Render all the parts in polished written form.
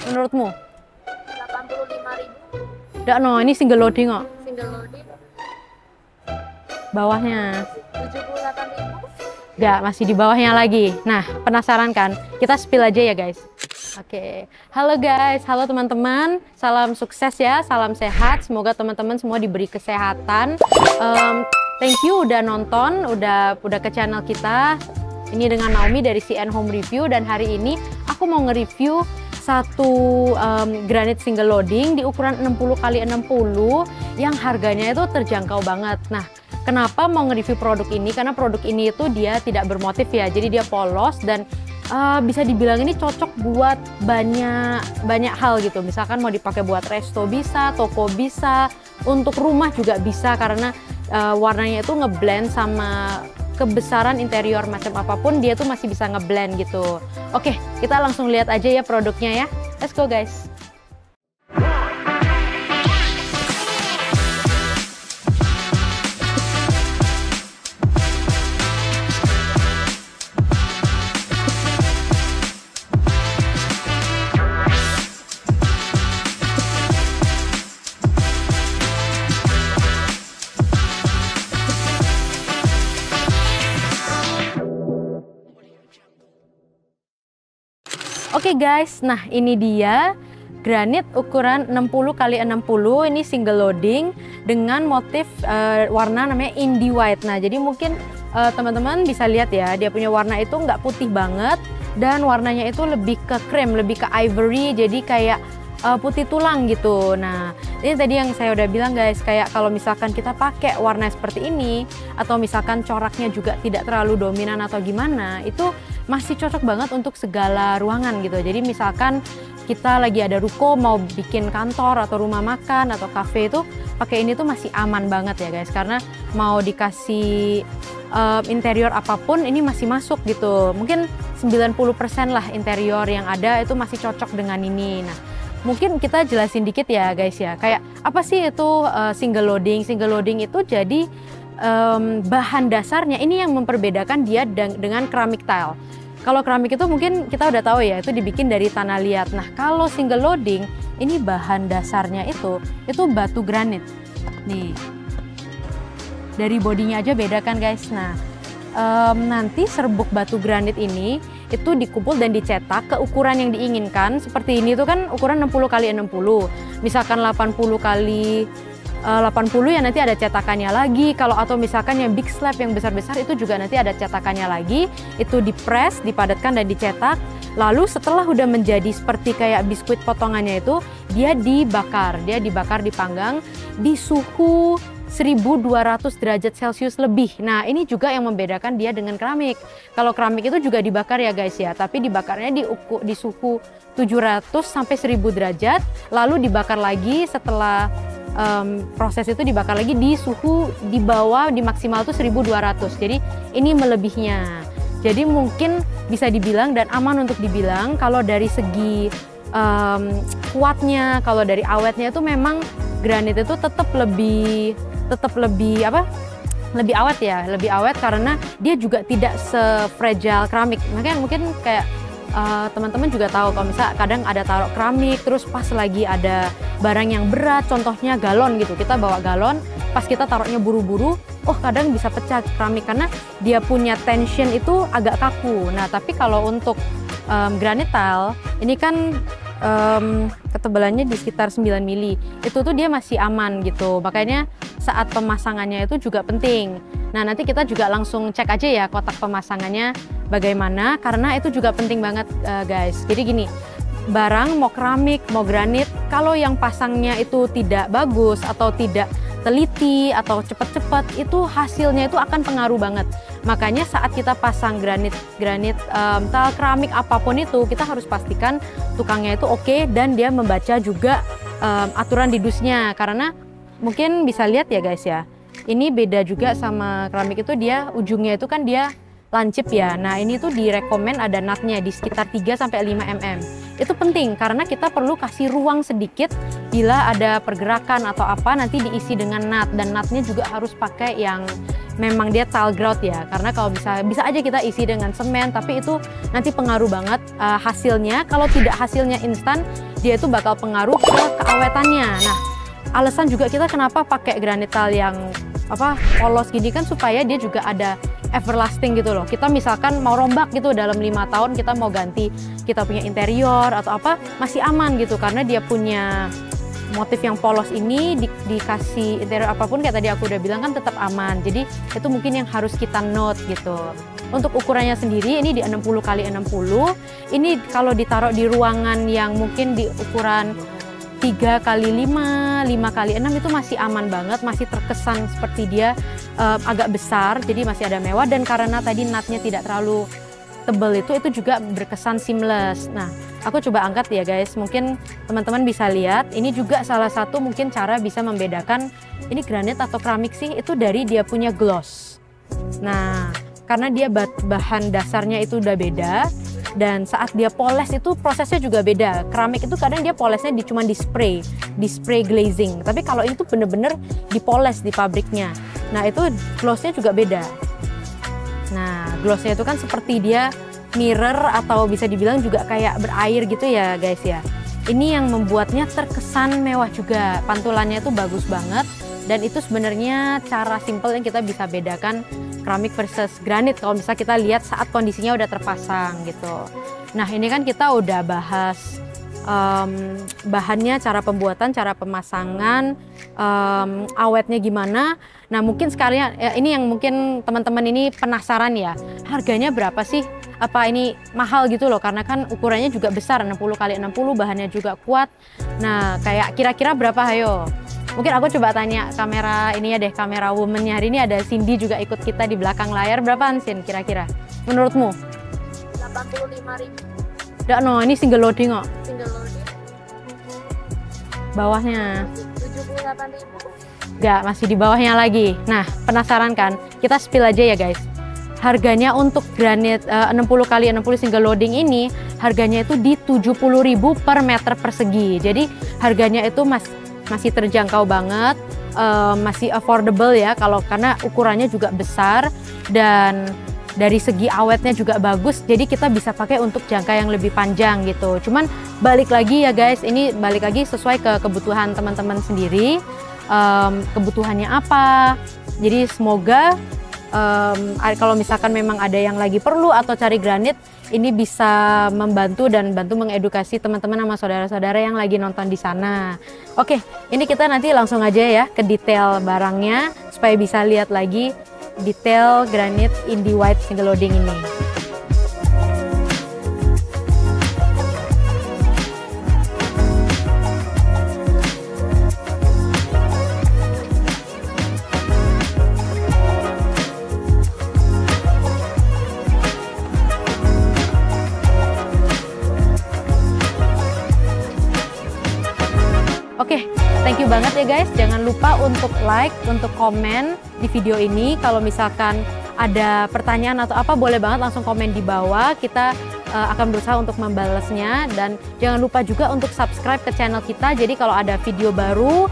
menurutmu? 85.000. Nggak, no, ini single loading kok. Single loading Bawahnya. 78.000. Nggak, masih di bawahnya lagi. Nah, penasaran kan? Kita spill aja ya guys. Oke, halo guys, halo teman-teman. Salam sukses ya, salam sehat. Semoga teman-teman semua diberi kesehatan. Thank you udah nonton, udah ke channel kita. Ini dengan Naomi dari CN Home Review, dan hari ini aku mau nge-review satu granit single loading di ukuran 60x60 yang harganya itu terjangkau banget. Nah, kenapa mau nge-review produk ini? Karena produk ini itu dia tidak bermotif ya, jadi dia polos dan bisa dibilang ini cocok buat banyak hal gitu. Misalkan mau dipakai buat resto bisa, toko bisa, untuk rumah juga bisa karena warnanya itu ngeblend sama kebesaran interior macam apapun, dia tuh masih bisa ngeblend gitu. Oke, kita langsung lihat aja ya produknya ya. Let's go guys. Oke guys, nah ini dia granit ukuran 60x60, ini single loading dengan motif warna namanya indie white. Nah, jadi mungkin teman-teman bisa lihat ya, dia punya warna itu nggak putih banget dan warnanya itu lebih ke krem, lebih ke ivory, jadi kayak putih tulang gitu. Nah, ini tadi yang saya udah bilang guys, kayak kalau misalkan kita pakai warna seperti ini atau misalkan coraknya juga tidak terlalu dominan atau gimana, itu masih cocok banget untuk segala ruangan gitu. Jadi misalkan kita lagi ada ruko mau bikin kantor atau rumah makan atau cafe, itu pakai ini tuh masih aman banget ya guys, karena mau dikasih interior apapun ini masih masuk gitu. Mungkin 90% lah interior yang ada itu masih cocok dengan ini. Nah, mungkin kita jelasin dikit ya guys ya, kayak apa sih itu single loading. Single loading itu jadi bahan dasarnya ini yang memperbedakan dia dengan keramik tile. Kalau keramik itu mungkin kita udah tahu ya, itu dibikin dari tanah liat. Nah, kalau single loading ini bahan dasarnya itu batu granit. Nih, dari bodinya aja beda kan guys. Nah, nanti serbuk batu granit ini itu dikumpul dan dicetak ke ukuran yang diinginkan. Seperti ini tuh kan ukuran 60x60. Misalkan 80x80 ya nanti ada cetakannya lagi. Kalau atau misalkan yang big slab yang besar-besar itu juga nanti ada cetakannya lagi. Itu dipres, dipadatkan dan dicetak. Lalu setelah udah menjadi seperti kayak biskuit potongannya itu, dia dibakar, dipanggang di suhu 1200 derajat Celcius lebih. Nah, ini juga yang membedakan dia dengan keramik. Kalau keramik itu juga dibakar ya guys ya, tapi dibakarnya di suhu 700 sampai 1000 derajat, lalu dibakar lagi setelah proses itu dibakar lagi di suhu di bawah, di maksimal tuh 1200. Jadi ini melebihnya. Jadi mungkin bisa dibilang dan aman untuk dibilang kalau dari segi kuatnya, kalau dari awetnya itu memang granit itu tetap lebih awet ya, lebih awet karena dia juga tidak se-fragile keramik. Makanya mungkin kayak teman-teman juga tahu kalau misal kadang ada taruh keramik terus pas lagi ada barang yang berat, contohnya galon gitu, kita bawa galon pas kita taruhnya buru-buru, kadang bisa pecah keramik karena dia punya tension itu agak kaku. Nah, tapi kalau untuk granit tile ini kan ketebalannya di sekitar 9 mili, itu tuh dia masih aman gitu. Makanya saat pemasangannya itu juga penting. Nah, nanti kita juga langsung cek aja ya kotak pemasangannya bagaimana, karena itu juga penting banget guys. Jadi gini, barang mau keramik, mau granit, kalau yang pasangnya itu tidak bagus atau tidak teliti atau cepat-cepat, itu hasilnya itu akan pengaruh banget. Makanya saat kita pasang granit, tile, keramik apapun itu, kita harus pastikan tukangnya itu oke dan dia membaca juga aturan di dusnya. Karena mungkin bisa lihat ya guys ya, ini beda juga sama keramik itu, dia ujungnya itu kan dia lancip ya. Nah, ini tuh direkomen ada nutnya di sekitar 3-5 mm. Itu penting karena kita perlu kasih ruang sedikit bila ada pergerakan atau apa nanti diisi dengan nut, dan nutnya juga harus pakai yang memang dia tile grout ya, karena kalau bisa aja kita isi dengan semen tapi itu nanti pengaruh banget hasilnya. Kalau tidak hasilnya instan, dia itu bakal pengaruh ke keawetannya. Nah, alasan juga kita kenapa pakai granital yang polos gini kan supaya dia juga ada everlasting gitu loh. Kita misalkan mau rombak gitu dalam 5 tahun, kita mau ganti kita punya interior atau apa, masih aman gitu karena dia punya motif yang polos ini dikasih interior apapun kayak tadi aku udah bilang kan tetap aman. Jadi itu mungkin yang harus kita note gitu. Untuk ukurannya sendiri ini di 60 x 60. Ini kalau ditaruh di ruangan yang mungkin di ukuran 3 x 5, 5 x 6 itu masih aman banget, masih terkesan seperti dia agak besar, jadi masih ada mewah. Dan karena tadi nutnya tidak terlalu tebal itu juga berkesan seamless. Nah, aku coba angkat ya guys, mungkin teman-teman bisa lihat, ini juga salah satu mungkin cara bisa membedakan ini granit atau keramik sih, itu dari dia punya gloss. Nah, karena dia bahan dasarnya itu udah beda, dan saat dia poles itu prosesnya juga beda. Keramik itu kadang dia polesnya cuma di spray glazing, tapi kalau itu bener-bener dipoles di pabriknya. Nah, itu glossnya juga beda. Nah, glossnya itu kan seperti dia mirror atau bisa dibilang juga kayak berair gitu ya guys ya. Ini yang membuatnya terkesan mewah juga. Pantulannya itu bagus banget, dan itu sebenarnya cara simple yang kita bisa bedakan keramik versus granit kalau misalnya kita lihat saat kondisinya udah terpasang gitu. Nah, ini kan kita udah bahas bahannya, cara pembuatan, cara pemasangan, awetnya gimana. Nah, mungkin sekalian ini yang mungkin teman-teman ini penasaran ya, harganya berapa sih? Apa ini mahal gitu loh, karena kan ukurannya juga besar, 60 x 60, bahannya juga kuat. Nah, kayak kira-kira berapa, ayo? Mungkin aku coba tanya kamera ini ya deh, kamera woman-nya. Hari ini ada Cindy juga ikut kita di belakang layar. Berapaan Sin kira-kira menurutmu? 85.000. Nggak, no, ini single loading kok. Single loading. Bawahnya 78.000. nggak, masih di bawahnya lagi. Nah, penasaran kan? Kita spill aja ya guys. Harganya untuk granit 60 x 60 single loading ini harganya itu di 70.000 per meter persegi. Jadi harganya itu masih terjangkau banget, masih affordable ya karena ukurannya juga besar dan dari segi awetnya juga bagus. Jadi kita bisa pakai untuk jangka yang lebih panjang gitu. Cuman balik lagi ya guys, ini balik lagi sesuai ke kebutuhan teman-teman sendiri. Kebutuhannya apa? Jadi semoga kalau misalkan memang ada yang lagi perlu atau cari granit, ini bisa membantu dan bantu mengedukasi teman-teman sama saudara-saudara yang lagi nonton di sana. Oke, ini kita nanti langsung aja ya ke detail barangnya supaya bisa lihat lagi detail granit Indie White single loading ini. Oke, thank you banget ya guys. Jangan lupa untuk like, untuk komen di video ini. Kalau misalkan ada pertanyaan atau apa, boleh banget langsung komen di bawah. Kita akan berusaha untuk membalasnya. Dan jangan lupa juga untuk subscribe ke channel kita. Jadi kalau ada video baru,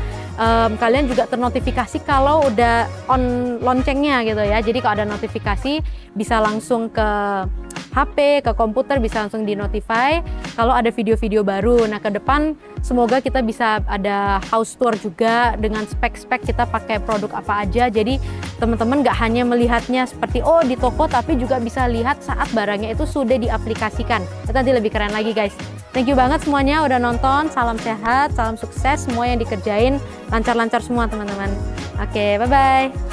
kalian juga ternotifikasi kalau udah on loncengnya gitu ya. Jadi kalau ada notifikasi bisa langsung ke HP, ke komputer, bisa langsung di-notify kalau ada video-video baru. Nah, ke depan semoga kita bisa ada house tour juga dengan spek-spek kita pakai produk apa aja. Jadi teman-teman nggak hanya melihatnya seperti oh di toko, tapi juga bisa lihat saat barangnya itu sudah diaplikasikan. Itu nanti lebih keren lagi guys. Thank you banget semuanya udah nonton. Salam sehat, salam sukses, semua yang dikerjain lancar-lancar semua teman-teman. Oke, bye-bye.